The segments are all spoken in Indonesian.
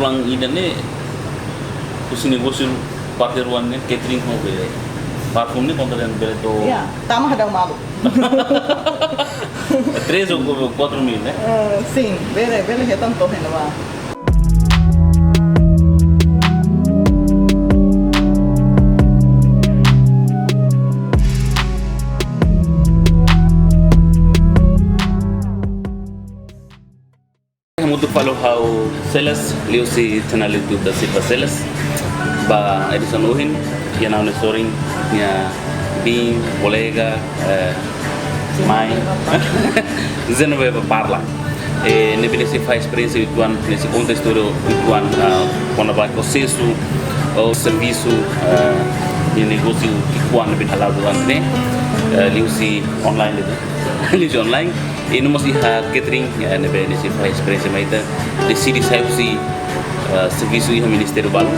pulang ida nih usi negócio parte ruang nih catering mau beli parfum nih kontra yang beli tuh Ya, tama hadang malu. 3 ou 4 mil né Sim, bele retan tohen ba. untuk follow how Celas liu si channel YouTube da Silva Celas ba Edison Uhin yang naon story nya bin colega mãe Genoveva parla e ne bine se faz experiência virtual nesse contexto virtual quando vai processo ou serviço e negócio que quando bin halal durante né liu si online liu online e não mesti catering ne bine se faz experiência mais decidi sair si serviço e ministério balu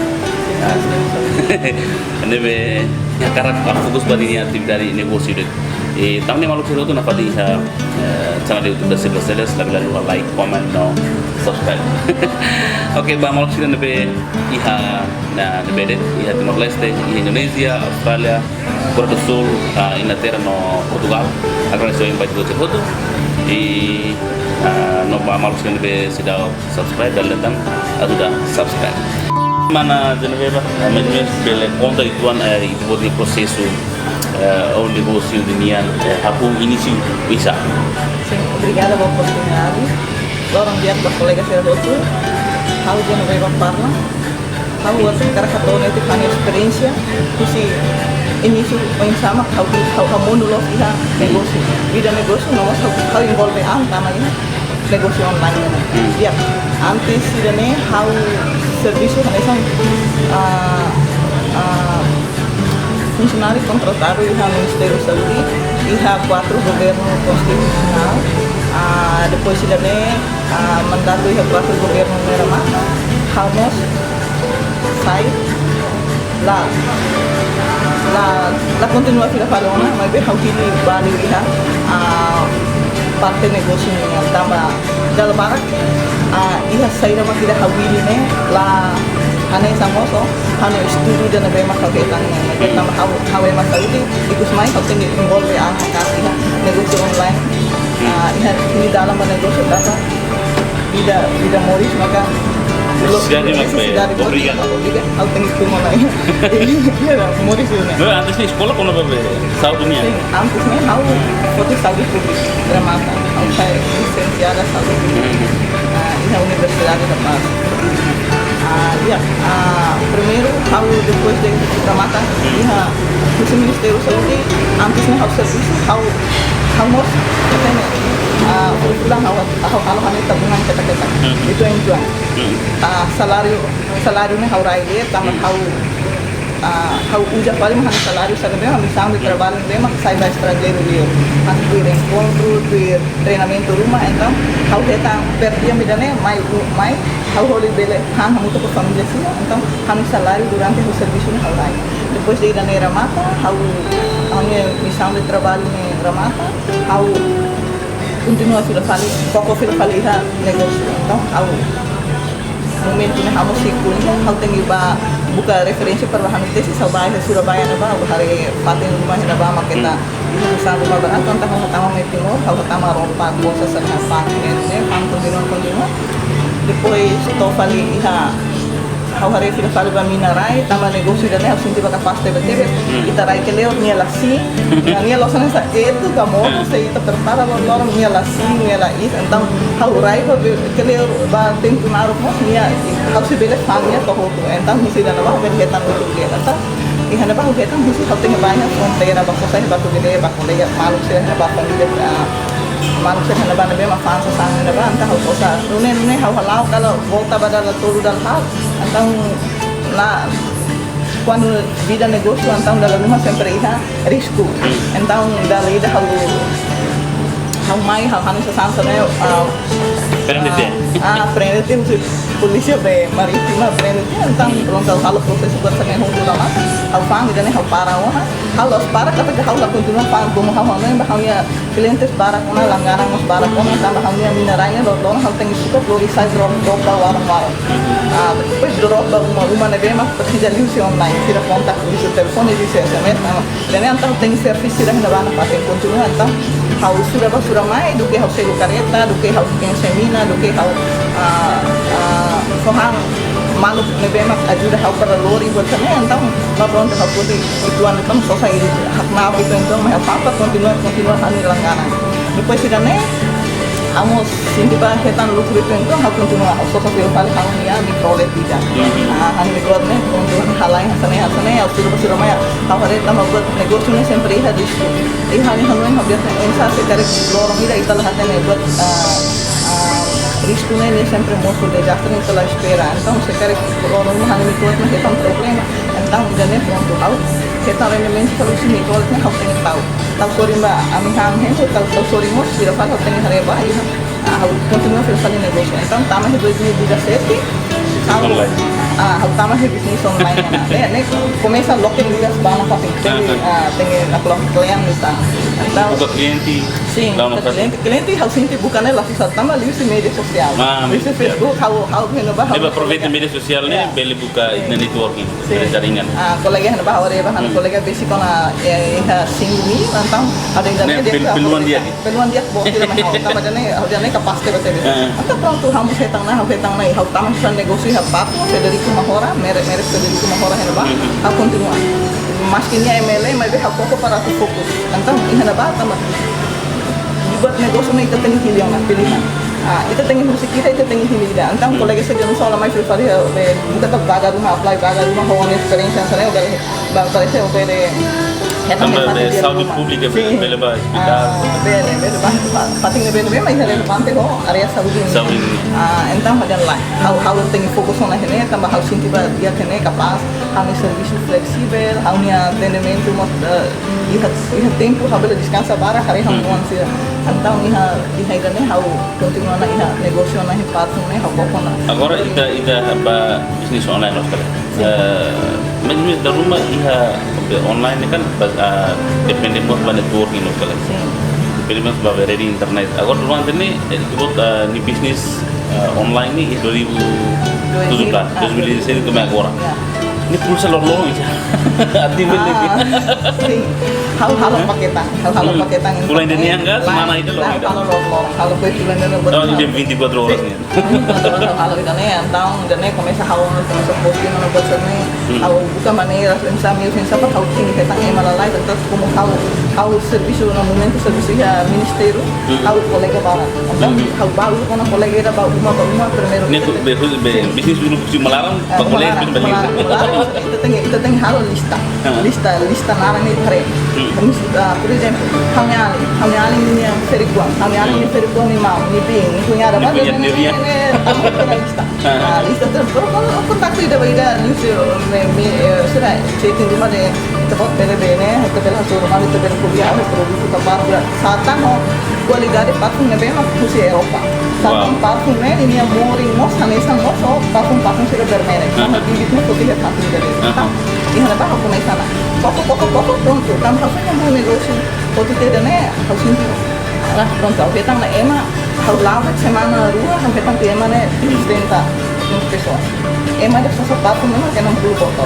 ne be cara fokus bani atividade negócio de e também malu siro tu na padi channel YouTube da Silva Celas lalu like comment no subscribe oke ba malu siro ne be iha na ne be iha Timor Leste iha Indonesia Australia Coreia do Sul Inglaterra no Portugal agora estou em baita do foto e no ba malu siro ne be sudah subscribe dan datang sudah subscribe mana Genoveva menjadi bela conta itu di processo ao negócio de Nian aku início bisa. Sim, obrigada pela oportunidade. Orang dia para colega saya outro. How Genoveva parla. How outro cara que toda essa experiência, se início sama how mundo lo ia negócio. Vida negócio não how envolve tamanya negócio online. Ya, antes ini how serviço hanesan funcionário contratado e no Ministério da Saúde e 4 governo constitucional depois também mandato e 4 governo merama vamos sai lá continua a falona mas bem how kini bali ia parte negócio yang tambah dalam barak ia sai nama kita hawili ne la hane samoso hane studi dan nabe makakaitan ne nama hawe masaudi ikus mai kau tinggi involve kasih negosio online ini dalam negosio data tidak moris maka obrigado al tinggi cuma lai moris ini antes ni sekolah kono babe Saudi ni antes ni hau foto saudi publik dramata hau saya licenciada saudi ini universidade da Paz primeiro hau depois de dramata no Ministério da Saúde antes ni hau serviço hau mos ulang hau hane tabungan kita itu yang jual salário ni hau rai dia tambah hau uja paling mahal salário sabe bem a missão de trabalho bem mas sai da estrangeiro dia mas do encontro do treinamento rumah então hau kita perdia medane mai hau holi bele muito com família assim então kami salário durante o serviço ni hau rai depois de ir na Ramata hau minha missão de trabalho ni Ramata hau continua a fazer foco a negócio então hau momento ni hamo sikunya hau tengi ba buka referensi perlahan itu Surabaya na ba hari patin rumah na ba makita itu sa rumah ba atau tentang pertama may Timor hau pertama rompa bosa sa pang continua depois tofali iha hau hari fala ba minarai tama negócio dan hau sinti ba kapaste betebe itarai que leo ni lasi ni lo sana sa itu kamo se ita prepara lo ni lasi ni la is então hau rai ba que leo ba tentu naru mo ni hau se bele fangnya to ho então mesti dan ba ben hetan itu dia kata ihana ba hetan mesti hau tenga banyak fronteira ba sa ba to gede ba kolega malu se ba família malu se na ba na bem afansa sang na ba anta hau sa nune hau halau kalau volta badala todo dal hal então lá quando vida negócio então dalam rumah sempre ia risco então dali dah hau mai hau hanu sesansa né aprende polícia be maritima aprende então pronto hau processo buat sangat hundu lama hau fang dan hau para hau para kata hau la continua fang como hau não hau ya clientes para kona langgaran mas para kona tambah hau ya mineralnya lo hau tengi suka glorify drop warung depois dropa uma nevema precisa liusi online sira contact liusi telefone liusi SMS dan então tem serviço sira na bana para continua então hau sura mai do que hau selu careta do que hau tem semina do que hau forrang malu nevema ajuda hau para lori buat kami então nós pronto hau putih ituan então só sai hak mau itu então mas apa continua hani langganan depois sira ne Amos hindi ba hetan lucro itu então hau continua só só pelo fale hau nia microle tidak han microle ne untuk halai hasane hau sura mai hau hari tama buat negócio ne sempre iha disto iha ni hanu hau biasa ensa se kare lorong ida italah hatene buat risco né sempre moço de desastre então ela espera então se quer lorong hanu microle ne hetan problema então jane pronto hau hetan elemento kalau si microle ne hau tem tahu sorry mbak ami hang hen tahu sorry mos sira fala tem hareba iha continua fazendo negócio então tama he 2017 Online. Tama he business online né começa logo em dias bana fazem tem a cliente está então Buka cliente. sim Lá no cliente hau sinti bukan ela só tama liu si media sosial Media Facebook hau heno bah Dia aproveita media sosial ni, beli buka networking, jaringan. kolega heno bah ore bah kolega basic kona iha singmi então ada yang Peluang dia. peluang dia bos dia mau tama jane kapaste betul então pronto hau hetang na hau tama sa negócio hau papo Federico Mahora mere Federico Mahora heno bah hau continua mas kini MLA mas hau pouco para tu fokus então iha bah tama buat negócio na ita tengah hilang na pilihan ita tengah musik kita ita tengah hilida então kolega sa jangan soal mai fil faria buka tak baga rumah apply baga rumah hawan experience sana udah parece o pere Tambah de saúde pública, bele ba hospital. Bele pating na bele mai relevante ho area saúde então hadan lá how tengah fokus na hene tambah how sinti ba dia kene capaz how ni serviço flexível how ni atendimento iha tempo how bela descansa bara hari how nuan sira então iha gane how continua na iha negócio na hipato ne how poko na Agora ida ba bisnis online loh kali. Mas da rumah iha online kan depende muito ba networking loh kali. Depende muito ba dari internet. Agora rumah ini buat ni bisnis online ni 2017 itu mai agora. Ini pulsa lorong aja. Arti beli. Halo paketan. Pulau Indonesia enggak mana itu loh. Halo kue pulau Indonesia. Oh, ini 24 horas nih. Halo Indonesia, então Indonesia começa a postar no bolso nih. Halo buka maneira, sensa pa halo tinggi ketang malalai tentu como halo serviço no momento serviço ya ministério, halo kolega barat. Então halo baru kono kolega ida baru uma primeiro. Ini bisnis dulu sih melarang, pak kolega itu beli. Kita tengah halo lista narang ni pare. Por exemplo, kami ali ni yang ferikuan ni mau ni ping ni punya ada apa ni lista. Lista tu kalau kontak tu ida baida news sudah checking rumah de tempat bene kita bela suruh rumah kita bela kuliah produk kita baru satan ho qualidade parfum ne bem kusi Eropa. Satan parfum ne ini yang mooring mos hanesan mos parfum sudah bermerek. Sama bibit ni putih parfum dari. Iha ba ako na sana. Poko pronto. Tam hausa yang mau negócio. Pode ter né? Hausin. Lah pronto. Ao vetang na ema, hau lava semana rua, hau vetang ema né 30 pessoas. Ema de só parfum mesmo que não pulu botol.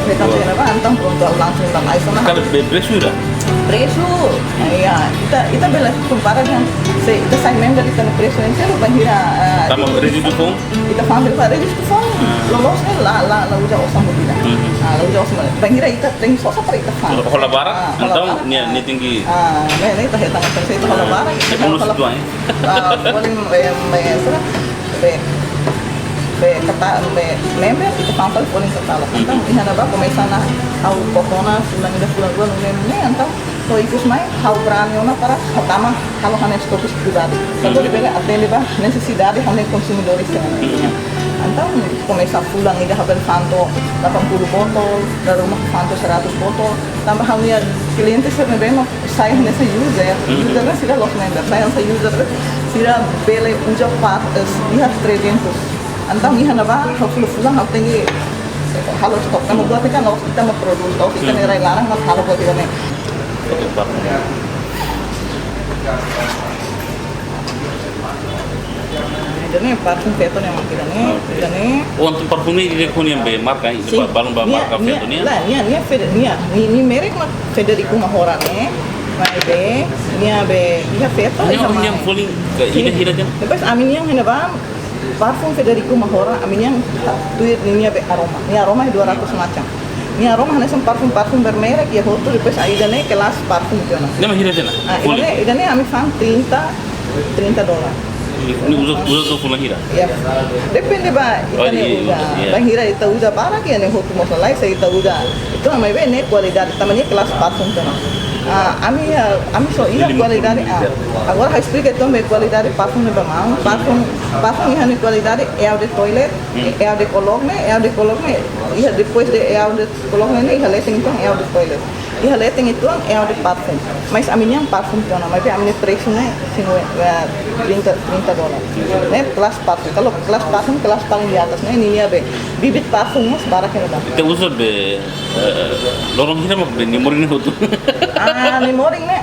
Vetang ema ba antang pronto langsung lang ai sana. Kalau preço dah. Preço, ya, kita bela compara kan, kita sai member kita no preço em selo banhira. Tama ready to phone? Kita family para ready to phone. Lolos ne la uja osam bila. La uja osam. Banhira kita tem só para kita family. Kalau lebaran, então ni tinggi. Ne kita hetang persen itu kalau lebaran. Bonus itu ay. Boleh kata member kita family boleh kata lah. Então ihana ba começar na ao kokona fulan gua ne então तो इकुस में हाउ प्राणी होना para pertama kalau hanya stokis pribadi lalu dibeli atende bah necessidade hanya consumidores então começa fulang ida habel fanto 80 botol dari rumah fanto 100 botol tambah hanya cliente bem saya nessa user lah sudah los member saya nessa user sudah beli uja part dia 300 então ihana bah fulang hau tinggi halo stok kamu buat kan kita mau produk tahu kita nilai larang mas halo buat kita nih idane parfum feto ne mak idane Oh, untuk parfumnya dia punya marka ini, balon marka feto nih. Lah, ni merek mak Federico Mahora ne. Vai be, nia feto Ini yang paling ini hira jan. Depois amin yang hena ba parfum Federico Mahora amin yang tuir nia be aroma. Ni aroma 200 macam. Ni aroma hanya parfum bermerek ya hotu depois idane kelas parfum jona. Ini mah hira jan. Idane amin fan $30. Ini udah tuh full hira. Ya, depende ba itane uda. Bang hira ita uda para que ne hotu mo salai se ita uda. Itu amai be ne qualidade tamanya kelas parfum jona. Ami so iya qualidade agora ha explica então be qualidade parfum ne ba mau parfum ihan ne qualidade é o de toilet é o de cologne ia depois de é o de cologne ne ia leting então é o de toilet ia leting itu é o de parfum mas a minha parfum jona mas a minha preço né $30 né kelas parfum kalau kelas parfum kelas paling di atas né ini ya be bibit parfum mas barak ya ba Kita usul be lorong hira mah be memory hotu. Memoring ne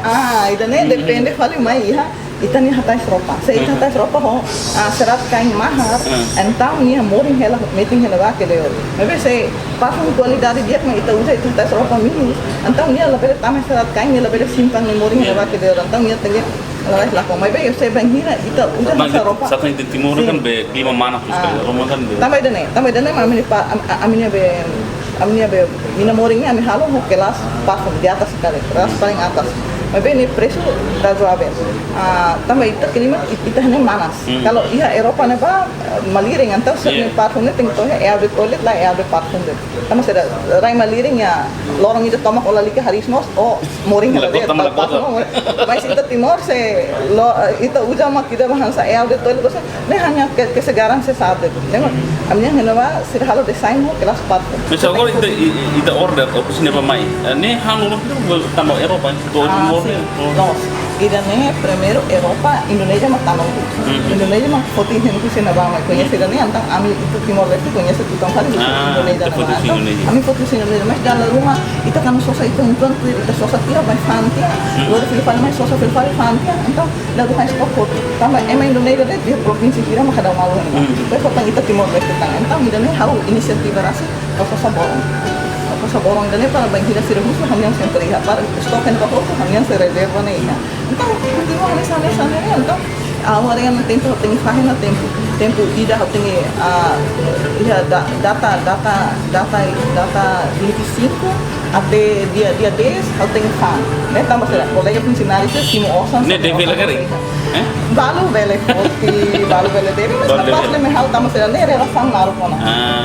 idane depende fali mai iha itani hatais ropa se ita hatais ropa ho serat kain mahar então nia moring hela meeting hela ba ke leo mas se parfum qualidade dia mai ita usa ita hatais ropa mini então nia lebih tamai serat kain nia lebih simpan memoring hela ba ke leo então nia tenge lah kok mai be yo se banghira ita usa hatais ropa Satu yang di timur kan be klima mana tuh rumah kan be. tambah dane aminia be mina moringnya ami halo ho kelas parfum di atas sekali kelas paling atas mas bem preço razoável também itu klima itu hanya manas kalau ia Eropa ne ba maliring então se parfum ne tem to é de toilet lá é de parfum de também se rai maliring ya lorong itu tomak olah lika harismos moring lah dia mas itu timor se itu uja mak kita bahasa é de toilet terus ne hanya kesegaran sesaat itu memang aminnya hanya ba se halo desain ho kelas parfum Misal kalau kita order aku sini apa mai? Ini halo tambah Eropa itu Nós, idane primeiro Europa, Indonesia mah tambah Indonesia mah fotin henku sih naba mah conhece idane antang ami itu Timor Leste conhece tu tong kali Indonesia nama ami fotin sih Indonesia mas dalam rumah itu kan sosa itu untuan tu itu sosa tira vai fantia luar Filipina mas sosa Filipina fantia então lagu high spot foto tambah emang Indonesia deh dia provinsi kira mah kadang malu tapi foto itu Timor Leste tang então idane hau inisiatif rasi sosa borong borong dan para banghira sira musuh hanya sempre iha para stoken pa foto hanya se reserva na iha então continua nessa né então agora yang tempo tem fahina tempo ida tem data 25 até dia 10 tem fan né tambah será colega funcionário simo osan ne deve lagi balu bele deve mas na parte me hal tambah será ne relação naruh kona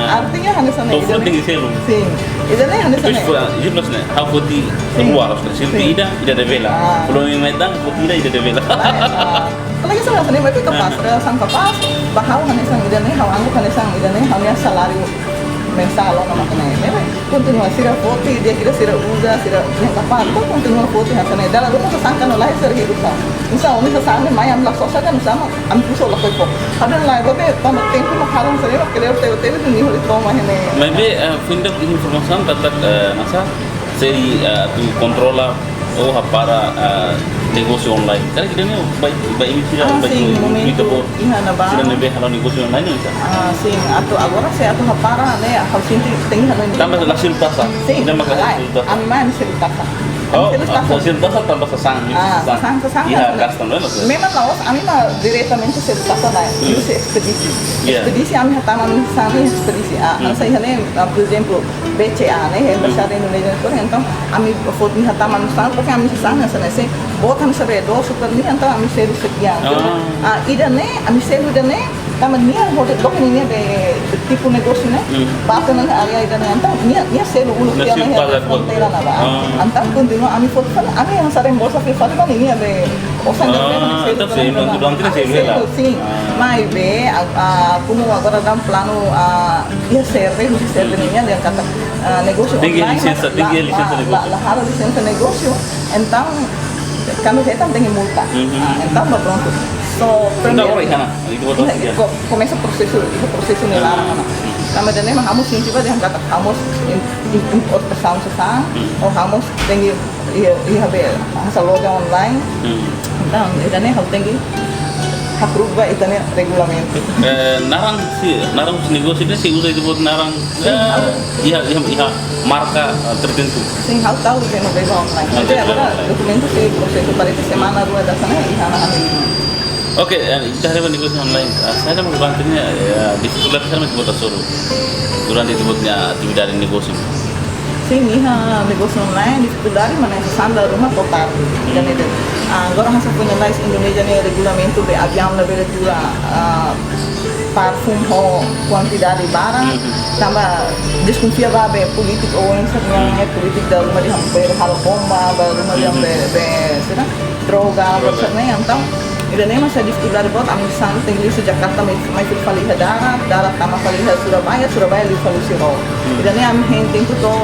artinya hanya sana ida tinggi selu sim ida ne hanya sana itu jelas ne hal putih keluar silpi ida deve lah kalau memang putih ida deve lah Lagi sana mas itu pas sang kapas bahau hanya sang ida ne hal anggu hanya sang ida ne hanya salário mensal nama kena continua sira foto dia kira sira usa sira yang kapan tuh continua foto hanya sana dalam rumah sesangkan oleh sira hidup sa misal ini sesangkan mayam lah sosa kan sama am puso lah kau ada lah babe tamat tempo makalang sira kelihar teu itu nih itu rumah ini maybe finda informasi tentang nasa seri tu controla para negosio online. Karena kita ni baik ini tidak baik itu tidak lebih kalau negosio online bisa. Sim, atau agora saya atau para ne hal sinti tinggi hal ini. Tambah hasil tasa. Tidak makan hasil tasa. Aman hasil tasa. Hasil tasa tambah sesang. Sesang. Iya, custom lah. Memang laos, kami mah diretamente hasil tasa lah. Itu ekspedisi. Ekspedisi kami hatama misalnya ekspedisi. Saya ini, por exemplo, BCA, né, Embaixada Indonesia itu, então kami foto hatama misalnya, porque kami sesang sana sih. Bot kami sebedo super ni, então kami selu sekian. Ida ne, kami selu ida ne. Kami ni hotel dok ni de tipu negosio ne. Basta na area ida ne, então ni selu ulu dia ne fronteira na ba. Então continua kami foto sana, kami yang sering bolsa fifal kan ini de osan de selu. Sim, mas be como agora dá plano ia serve ni yang kata negosio online. Tinggi lisensi negosio. Lah harus lisensi negosio. Então kami datang dengan multa. Então pronto. So, começa o processo nelarang ana. Kami dan memang kamu sih tiba dia kata kamu importação sesang, ou kamu tinggi ia be asal logo online. Então, dan ne hal tinggi approve itu nih regulamento. Narang negócio ini sih usa itu buat narang iya marka tertentu. Sim, how tahu que não veio online. Jadi agora documento sih proseso parece semana dua dasarnya ihana ini. Oke, kita harus negosiasi online. Saya mau bantunya di sekolah saya masih buat suruh. Durante itu buatnya aktivitas negosiasi. Sim, iha negócio online, dificuldade, mas necessário rumah total. Dan itu, agora nós punya lá Indonesia nih regulamento de avião na abertura parfum ho quantidade barang, tambah desconfia babe politik ou yang politik da rumah dia hampir hal bomba, rumah dia be droga, maksudnya então ida nema sa dificuldade bot am san tem lista Jakarta mai fil fali darat tama fali Surabaya li fali siro ida ne am hen tempo to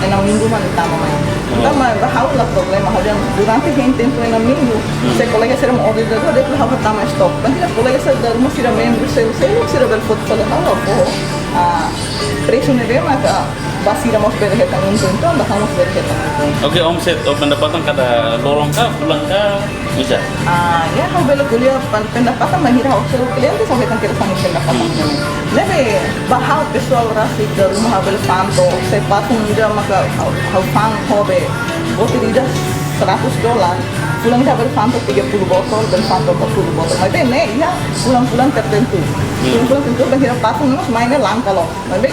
enam minggu man tama mai então mas bahau la problema hadian durante hen tempo enam minggu se colega será um order da de bahau tama stop kan tidak colega ser da rumah sira membro sira bel foto fali halo preço ne bema basira mas berheta então bahau mas berheta Oke, omset pendapatan kada lorong kah, pulang kah, bisa? Ya, kalau bela kuliah pendapatan mahir hau seluruh klientis sampai kan kita sangat pendapatan. Lebe bahau pessoal rasi ke rumah bela fanto, saya pasang ida maka hau fan hobe, botol ida $100, pulang ida bela fanto 30 botol, bela fanto 40 botol. Tapi ne, ya pulang-pulang tertentu, pulang tertentu bahir pasang mas mainnya langka loh. Tapi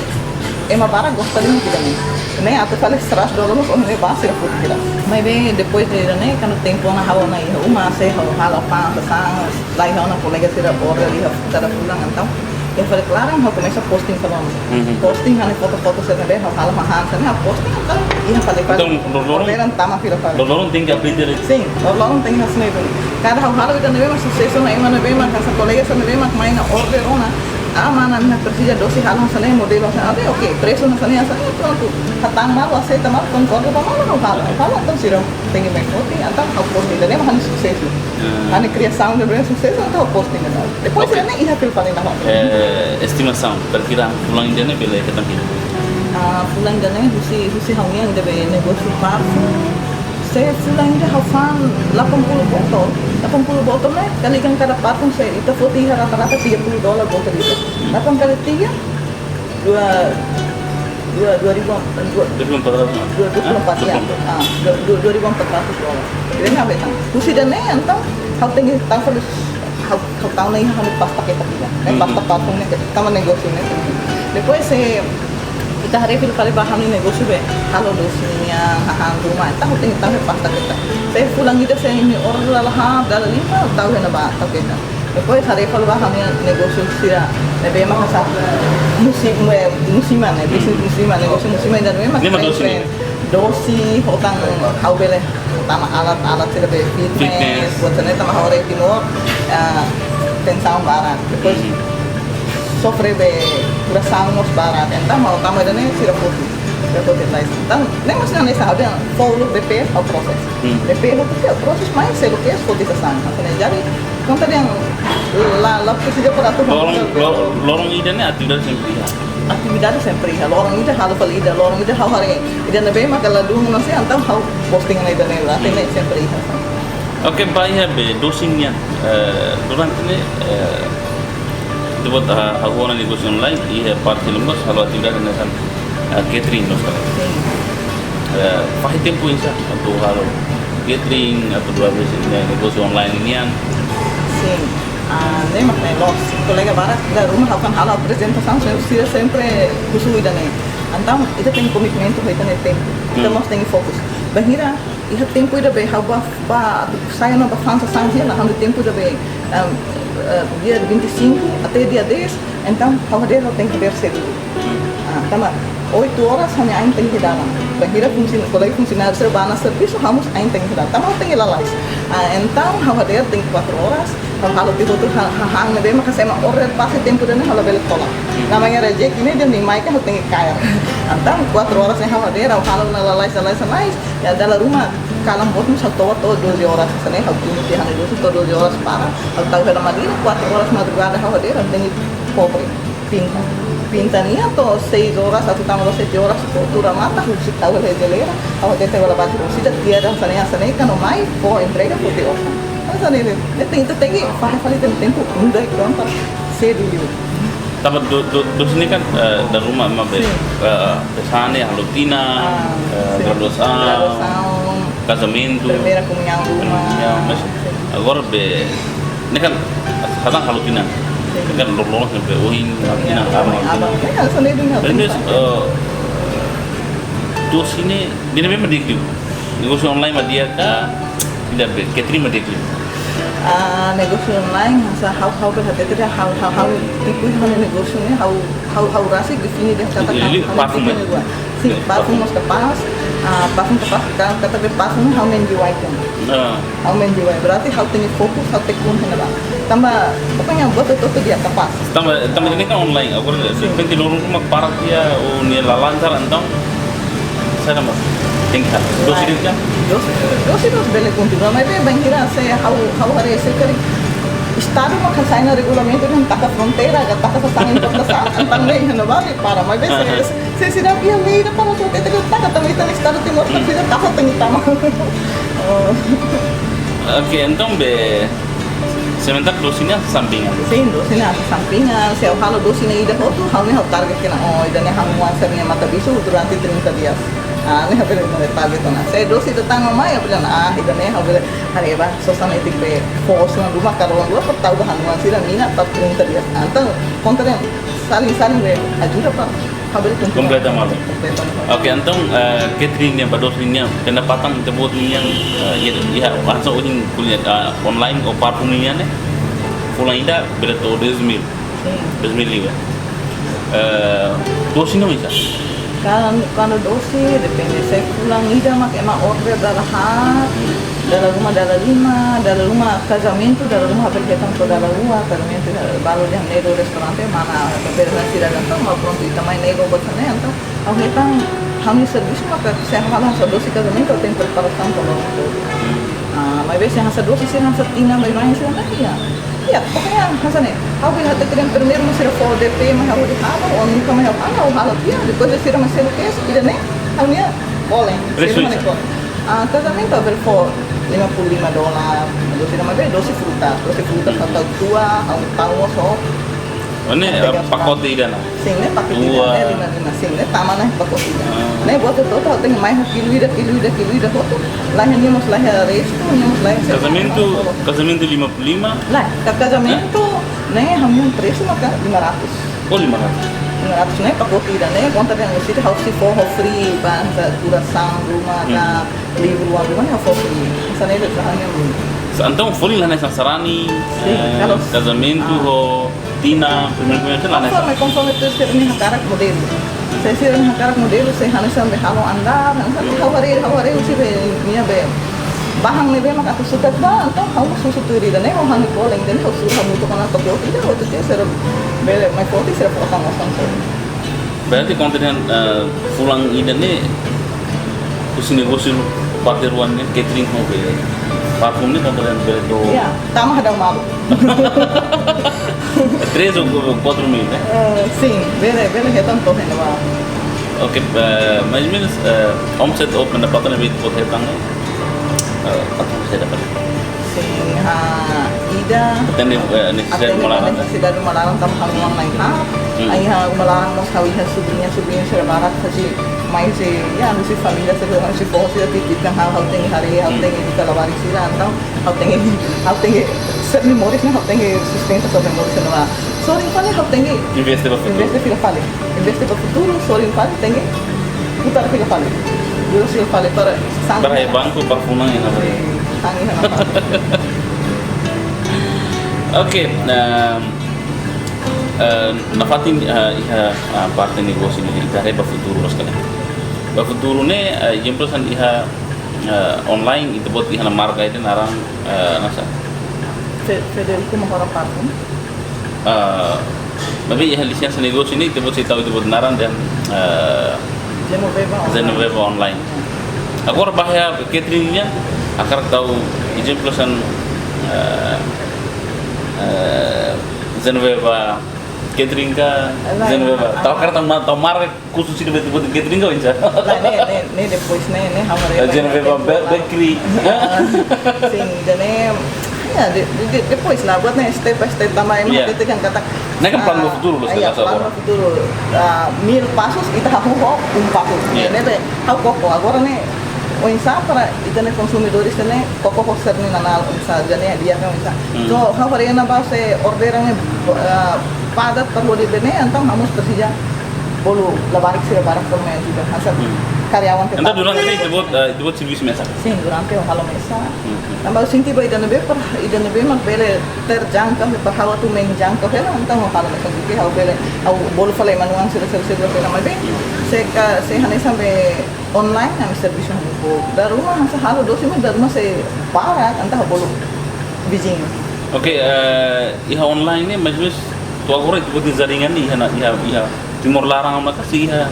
emang para gosta de muito também. Nem até falei $100 mas homem basta ir por tirar. Mas bem depois de né quando tem pona hawa na iha uma se hala pan sang lá iha na colega se da borda ali da pulang então eu falei claro eu começo a posting falando posting hanya foto-foto se também hala mahan sana posting então iha falei para então tama fila para Lorong tinggi aprender. sim lorong tinggi assim itu cada hala itu também mas sucesso na ima na bem mas essa colega se também mas main order ona mana minha precisa doce halang sana modelo sana oke preço na sana sana pronto hatang mal aceita mal concordo com mal não fala então sirão tem que me posting então ao posting daí mas sucesso a criação de bem sucesso então ao posting depois ele nem ia pelo para na Estimação, perkiraan pulang India nih bila kita pilih. Pulang India nih husi hangnya debe negócio parfum saya pulang India hafan 80 botol nih kali kan kada parfum saya itu putih rata-rata $30 botol itu 8 kali 3 24 ya $2,400 jadi nggak betang husi dan nih entah kau tinggi tahu kau tahu nih kami pasta kita tidak pasta parfumnya kita negócio nih depois kita hari ini kali bahan ini negócio be kalau dosisnya hahang rumah tahu tinggi tahu pasta kita saya pulang itu saya ini orang lalah dalam 5 tahun na ba tahu kita depois hari kalau bahan ini negócio sira lebih makasa musiman bisnis musiman negócio musiman dan memang dosi hutang kau beli tama alat sila be fitness buat sana tama hore timur pensão barang depois sofre be curação nos barang então mau tama dan ini sira putih lá então nem mas não nessa ada follow DP ao processo DP é o processo mais sério que é cotização então jadi conta yang la precisa para tu lorong ida nih atividade sempre lorong ida halo fali ida lorong ida hal hari ida na bem makala dum não sei então how posting na ida nela tem sempre Oke, bahaya be dosingnya durante ini buat aku negosiasi online iya parti lembos kalau tidak dengan catering nos fahit tempo insya atau hal catering atau dua biasanya negosiasi online ini yang sim nem nós colega barat da rumah akan hal apresentação saya sempre kusui dan então itu tem commitmento itu tem tempo então nós tem fokus bahira iha tempo ida be haba saya na bafansa sanghela hando tempo ida be dia 25 até dia 10 então hawade tem que ter cedo tama 8 horas hanya aing tem que dalam bahira colega funcionário serba na serviço vamos aing tem que dalam tama tem lalais então hawade tem 4 horas kalau pivotul hang na be maka saya order pasti tempo dan hala bele tolak namanya reject ini dia ni mai kan tem que cair então 4 horas yang hawade kalau na lalais ya dalam rumah kalam bot mo sa todo 12 horas sana hal tuh dia hanya 12 horas para al tahu dalam madina 4 horas madrugada hawade tem pobre pinta niya to 6 horas atau tambah 7 horas cultura mata husi tahu le gelera hawade te wala bati husi dia dan sana kan mai po entrega por Dios Asa nele. Tem faz tempo muda itu apa? Cedo liu. Tapi do sini kan dari rumah mah be pesane halutina, graduação, casamento, Primeira comunhão ya, mas agora be ini kan kadang halutina. Kan lolos sampai uhin halutina Abang, asa nele nggak? dan do sini dia memang dikliu. Negócio online mah dia ka tidak be catering mah dikliu. Negócio online, how berhati-hati dia, how tipu hal negócio ni, how rasa defini dia kata Parfum. Sim, parfum mas kapas, parfum kapas kan kata be parfum how menjual kan. How menjual berarti how tinggi fokus, how tekun hendak. Tambah pokoknya buat itu dia kapas. Tambah ini kan online. Aku penting lorong rumah parat dia, ni lalancar entang. Saya nama tinggal. Dosi dia kan? Dosi bele continua, mas bem kira se how hari esse kali. Estado mau kasih na regulamento yang tak fronteira, tak sa tangin importação, antang lei não vale para, mas bem se sira via lei da para tu kita tak também está no estado Timor Leste, tak sa tangin tama. Oke, entong be sementar dosinya sampingan. Sim, dosi na sampingan, se eu halo dosi na ida foto, halo ni target kena ida ni halo sernya mata bisu durante 30 dias. Ni habis na target na. Se dosi datang mamãe, eu bilang ida ni habis hari ba sosana itik be fokus na rumah karuan dua pertau dah halo sira mina 30 dias. Antang kontra saling be ajuda pa. Completa malu. Oke, entong catering yang pada dosnya pendapatan tersebut yang ya langsung uhin kuliah online atau parfumnya nih. Fulan ida berarti 2000 juga. Dosi não bisa. Quando doce, depende. Se pulang ida mak emang order dalam rumah, dalam rumah casamento, dalam rumah perketan to dalam rumah, casamento, baru dia nego restaurante mana, berbeda sih dalam tuh mau pronto itu main nego buat sana, então, aku hitam, kami servis maka saya malah doce casamento tem preparação para itu. Mas biasanya hasa doce sih hasa tina, mas mais sih nanti ya. Ya, pokoknya hasa nih. Aku lihat kalian primeiro masih for DP, mas aku di halo, ou nunca mais halo, halo dia, depois eu tiro masih o que, e nem, a minha boleh, casamento per for $55, doce nama be doce fruta atau tua, tahu so. Ini pakote ida na. Sim, né? Pakote ida, 55, sim, né? Tama na pakote ida. Né? Bota todo, tem mais kilo ida, foto. Lá nós lá resto, nós lá. Casamento 55. Lá, casamento, né? Hamil preço maka 500. Oh 500. 500 né? Pakote ida, né? Conta bem, se for free, bansa, duração, rumah, livro, rumah, for free. Sana ida hanya Então, folin lá nessa sarani, casamento, tina, primeiro lá nessa. Conforme tu ser ni hakarak modelo. Saya ser ni hakarak modelo, saya hanya sampai halo andar, sampai hawari usi be niya be. Bahang ni be maka tu suka ba, então hawo susu tu ida ne, o hani koleng den hawo susu hawo tu kana to ko ida, o tu ser bele mai foto ser foto kamu. Berarti konten pulang ida ni usi negócio parteruannya catering mau be. Parfum ni konten bedo. Ya, tama ada malu. 3 ou 4 mil, né? Sim, bele retan to hen ba. Oke, mais ou menos omset ou pendapatan lebih buat hetang ni. Apa bisa dapat? Sim, ida. Tende necessidade malaran. Necessidade malaran tam hamuang naik ha. Aí malaran mos kawi sobrinha ser barat fazer mais ya não se família se não se fosse a tipo kan hal tem hari hal tem di kalawari sila então hal tem ser memórias né hal tem sustenta sobre memórias não só em fale hal tem Investe para futuro só em fale tem putar fica fale eu se fale para banco parfuman yang apa Oke, nafatin parte negócio ini dari futuro sekali. Futuro ne jemprosan iha online itu buat iha marka itu narang nasa. Federico Mahora Parfum. Tapi iha lisensi negócio ini itu buat saya tahu itu buat narang dan Genoveva online. Agora bahaya cateringnya akar tahu jemprosan Genoveva catering ka Genoveva. Tahu karena tahu marka khusus itu buat catering ka insa. Né depois né Genoveva Genoveva bakery. Sim, né ya depois lah buatnya step by step tambah emang Yeah. itu kan kata Nah, kan plano futuro loh iya segala plano futuro 1000 passos ita hahuho passo Yeah. nebe hau koko agora né o insa para ita né consumidores né koko ser né nanal insa jane dia kan insa so hau faria na base orderan padat perlu di bene então vamos precisar bolu labarik sih barang komen juga hasil karyawan Anda durante itu buat serviço mesa. sim durante o halo mesa tambah sinti ba ida nebe mag bele terjangka per hawa tu men jangka hela então o halo mesa que hau bele au bolu falei manuang sila pela mais bem se hane sampai online kami serviço ko da rumah sa halo dosi men da rumah se para anta bolu bijing Oke, iha online nih majlis tu agora itu buat jaringan nih iha Timor Larang maka sih iha.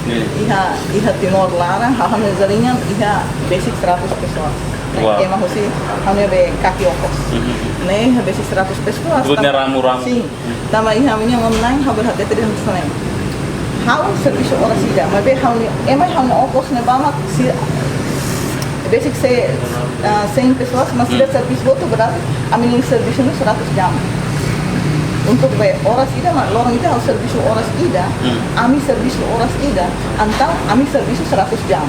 iha Timor Larang haham jaringan iha basic 100 pessoas. Wow. Emang sih hanya be kaki ongkos. Nih basic 100 pessoas. Buatnya ramu-ramu. Sim. Tama iha minha online hau berhati tadi harus sana. Hau serviço ora sida, mas be hau emang hau ongkos ne bamak si basic 100 pessoas, mas tidak serviço outro berarti a minha serviço no 100 jam. Untuk be horas ida mak lorong ida harus serviço horas ida, ami serviço horas ida, antang ami serviço 100 jam.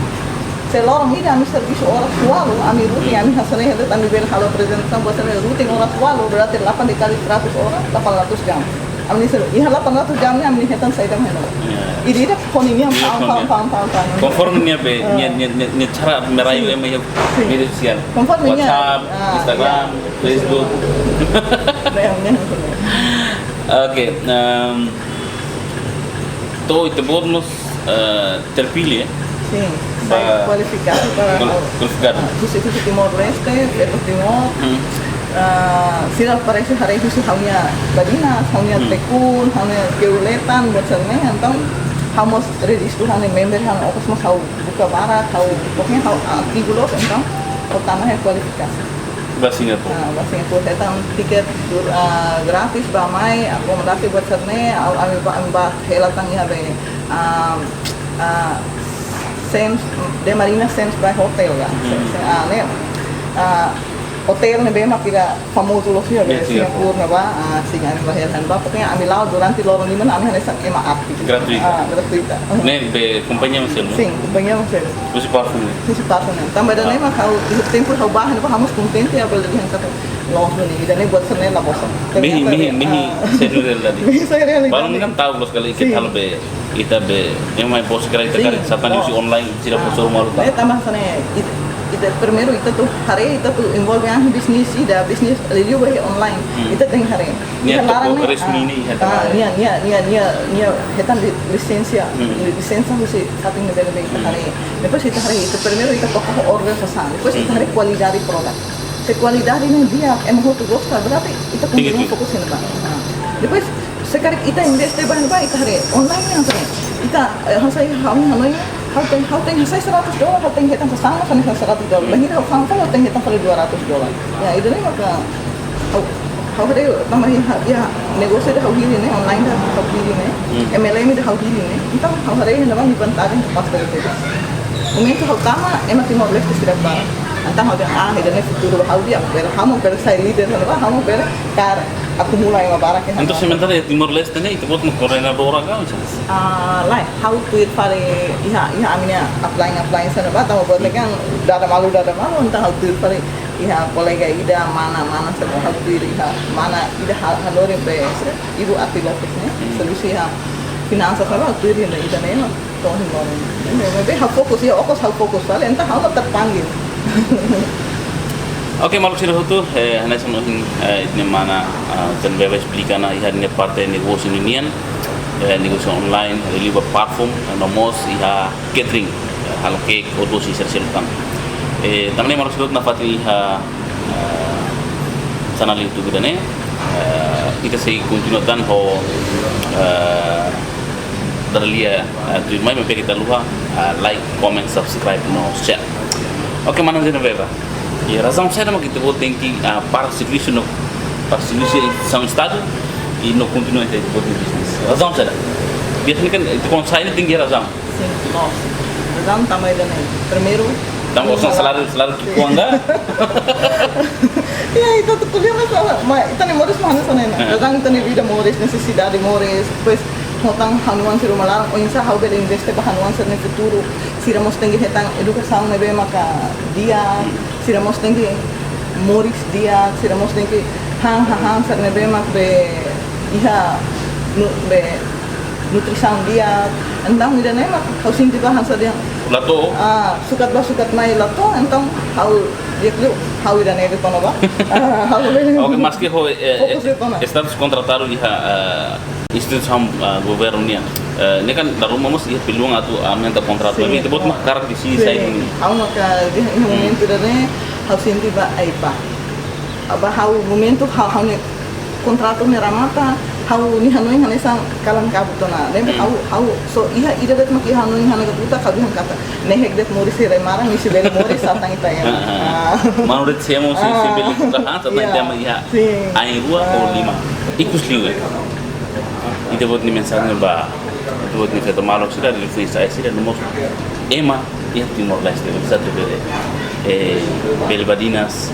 Se lorong ida ami serviço horas walu, ami rutin ami hasilnya itu ami bel halo apresentação buat saya rutin horas walu berarti 8 dikali 100 orang 800 jam. Ami serviço, iha 800 jamnya ami hitung saya dah hendak. Ini dah koningnya pam. Conforme nya cara merayu media sosial. Conforme nya, WhatsApp, Instagram, Facebook. Oke, tuh itu buat nos terpilih ya. Sim, saya kualifikasi para Qualificado. khusus Timor Leste, Peto Timor. Sila parece hari itu hanya Badinas, hanya Tekun, hanya Keuletan buat sana, entah hamos register hanya member hanya opus mas hau buka barat, hau pokoknya hau aktif dulu, entah pertama ya kualifikasi. Bahasa Singapura. Bahasa Singapura saya tiket gratis bamai akomodasi buat sana, ambil helatan ya be Sands de Marina Sands by Hotel kan. Hotel nih bema kira famoso loh sih ya Singapura nih ba sing ane baheran ba pokoknya ambil laut durante lorong lima ane hanya ema aktif gratuita Nih be kompanya masih lo. sim kompanya masih Masih parfum nih. Masih parfum nih tambah dan ema kau tempo kau bahan apa kamu konten ya beli yang kata langsung nih dan buat senen lah bosan Mihi serius tadi. saya real Baru kan tahu loh sekali kita be yang main pos kira kita satan di online tidak posor malu tak. Tambah sana ita primeiro ita tu hari ita tu involve yang bisnis ida bisnis review bahi online ita teng hari Nia toko resmi ni nia hetan lisensia mesti satu negara baik hari depois ita hari ita primeiro ita toko organização depois ita hari qualidade produk se qualidade ni dia emang tu gosta berarti ita continua fokus ni bang depois sekarang ita invest bahan ba ita hari online yang sana ita hasai hamai How tem saya $100, how tem kita sama kan $100. Bahir how tem kita kali $200. Ya itu nih maka how ada tambah ya negosiasi dah how hili nih online dah how hili nih MLM dah how hili nih kita how ada yang namanya dibantarin pas dari itu. Momento how tama emang Timor Leste tidak barang. Antang how dia nih futuro how dia kamu saya leader kamu kar aku mulai mabarak ya. Untuk sementara ya Timor Leste nih itu buat koordinator kan? Lain, how to it pada iha aminya applying sana ba tahu buat lagi dada malu entah how to it pada iha kolega ida mana semua how to it iha mana ida halore be ibu aktif lokasnya solusi iha finansa sama how to it ida nih toh himbawan maybe how fokus ya okos how fokus soal entah how terpanggil. Oke, malu sih itu, hanya sama ini mana dan bebas belikan iha ini partai negosiasi inian, negosiasi online, liba parfum, nomos iha catering, hal cake, odo sih sersilukan. Tamane malu sih itu nafat iha sana lihat juga nih, kita sih continuakan ho dari dia, tu mai memang kita lupa like, comment, subscribe, no share. Oke, mana sih bebas? E a razão será que eu tenho que para o serviço são estado e não continua a ter business. A razão será? Biasanya kan kalau saya ini tinggi razão. Sim, nós. Razão também dan primeiro. Tambah usang selalu cukup enggak? Ya, itu tuh kuliah masalah. Itu nih Morris mana sana na. Datang itu nih vida Morris, necessidade Morris, pues hotang hanuan si rumah larang, o insa how bel investe pa hanuan sa no futuro. Si ramos tengi hetang edukação na be maka dia, si ramos tengi Morris dia, si ramos tengi hang sa na be mak be iha be nutrição dia. Andang ida na mak how sinti pa han sa dia. Lato. Sukat mai lato, então how dia klio how ida na ito ba? Oke, maski ho Fokus di mana? status contratado iha instituição governonya. Ini kan dari rumah mesti peluang atau aumenta contrato. Tapi itu buat mah karak di sini saya ini. How maka di momento dane how sinti ba ay pa. Aba how momento how ne kontrato ni ramata how ni hanoi hane sang kalang kabuto na. Lembra how so iha ida det maki hanoi hane kabuta kabihan kata. Nehek det Morris si Remara ni si Ben Morris satang ita ya. Menurut saya mau si beli bukahan tentang dia iha ai 2 atau 5. Ikus liu. Ida buat ni mensagnya ba buat ni kata malok sudah di free saya sih dan nomor Emma ya Timor Leste satu bele bele Badinas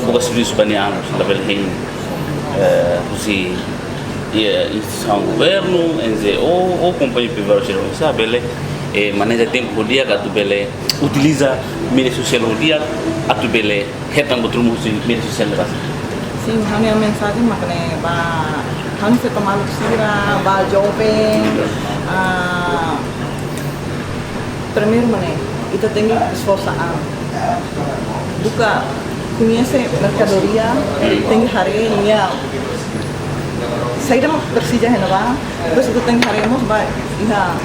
fokus di Spanyol sudah bele hin si instituição governo NGO ou companhia privada geral bele maneja tempo dia que tu bele utiliza mídia social dia atu bele hetang betul musim mídia sosial ras. Sim, hanya mensagem makne ba kami sa tamalok sira, ba jovem, primeiro mané, ita tengi esforçar, buka conhece mercadoria, tengi hari niya, saya dah bersijah hena ba, terus itu tengi hari mos ba, iha,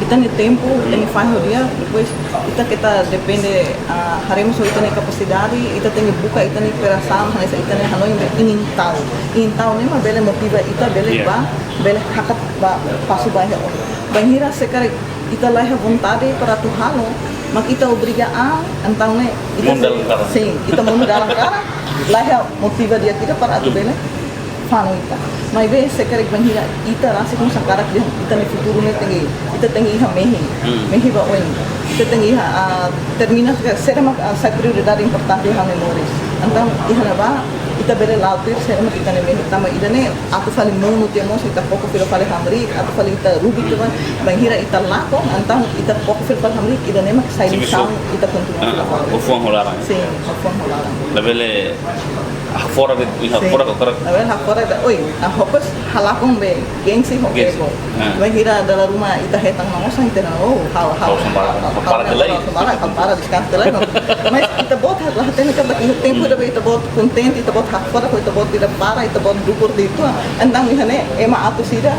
kita ni tempo, tengi faham dia, depois kita depende hari mos ita ni capacidade, ita tengi buka, ita ni perasaan, hanesa ita ni hanoi ingin tahu ni mah bele motiva ita bele ba, bele hakat ba pasu ba he on. Banhira sekarang ita lah vontade para Tuhan, mak ita obrigaan antang ne ita sim, ita mau dalam cara lah motiva dia kita para atu bele fano ita. Mas be sekarang banhira ita rasa kung sakarak dia ita ni futuro ne ita tengi iha mehi ba oin. Ita tengi iha termina será sa prioridade importante ha memórias. Então iha na ba ita bele lautir será ita ne mehi tama ida ne atu fali mono temos ita pouco pelo fali hamri atu fali ita rubi tu banhira ita lako antang ita pouco pelo fali hamri ida ne mak sai sang ita continua O fuang holarang. sim o fuang holarang. Labele fora de fora do cara. Labele fora da oi hopes halakong be gengsi hokego. Banhira dalam rumah ita hetang namosa ita na how para de lei. Para descanso lei. Mas ita bot lah tene ka baki tempo da ita bot contente ita bot fora ko ita bot ita para ita bot dukur dito. Andang ihane ema atu sida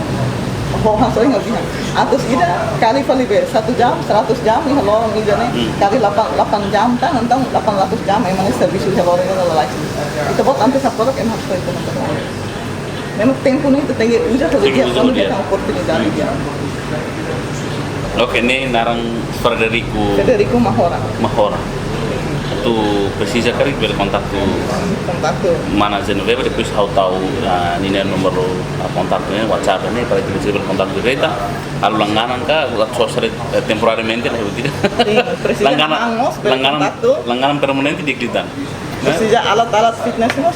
ho hasoy ngabihan. Atu sida kali fali be 1 jam 100 jam ni halo ni jane kali 8 jam tan antang 800 jam emang servisu halo ni lalai. Ita bot antes sapora que emang foi itu. Memang tempo ni ita tengi uja kalau dia kalau dia oportunidade dia. Oke, ini narang Federico Mahora. Tu precisa cari per contatto mana Genoveva depois how tahu ini nomor kontaknya WhatsApp ini para itu bisa berkontak kita kalau langganan ka sosial temporariamente lah begitu langganan permanen di kita Precisa alat-alat fitness mo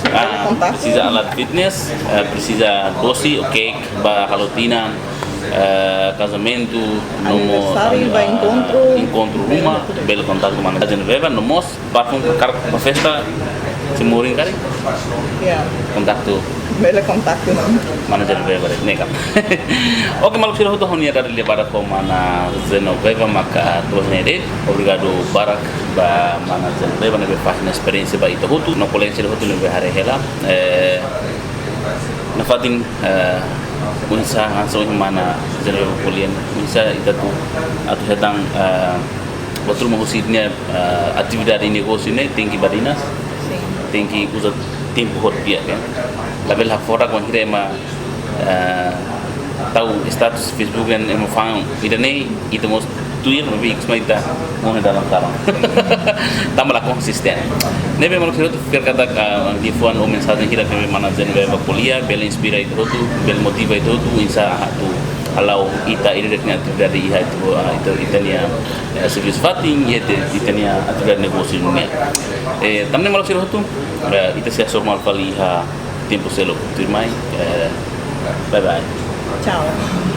kontak precisa alat fitness precisa dosi cake ba halotina casamento encontro rumah bel contato mana Genoveva nomos parfum para festa se morin kari kontakto bel kontakto mana Genoveva neka oke malu sira hoto honia dari lebara ko mana Genoveva maka tuas nede obrigado barak ba mana Genoveva nebe fazendo experiência ba ito hoto no colense hoto nebe hare hela na fatin unsa hanso mana Genoveva kulian unsa itatu atau sedang betul mahusidnya atividade de negócio né tem que Badinas tem que usar tempo hot dia kan label ha fora kon hirema tahu status Facebook dan emo fang ida ne itu mos tuir no weeks mai ta mo dalam karang tambah konsisten nebe malu sira tu fer kata di fuan o mensagem hira ke mana Genoveva kuliah bel inspira itu bel motiva itu insa tu halau ita ida dengan atividade iha itu itania serviço fating e itania atividade negócio dunia também malu siro tu ita se normal fali iha tempo selo tu mai bye bye Ciao.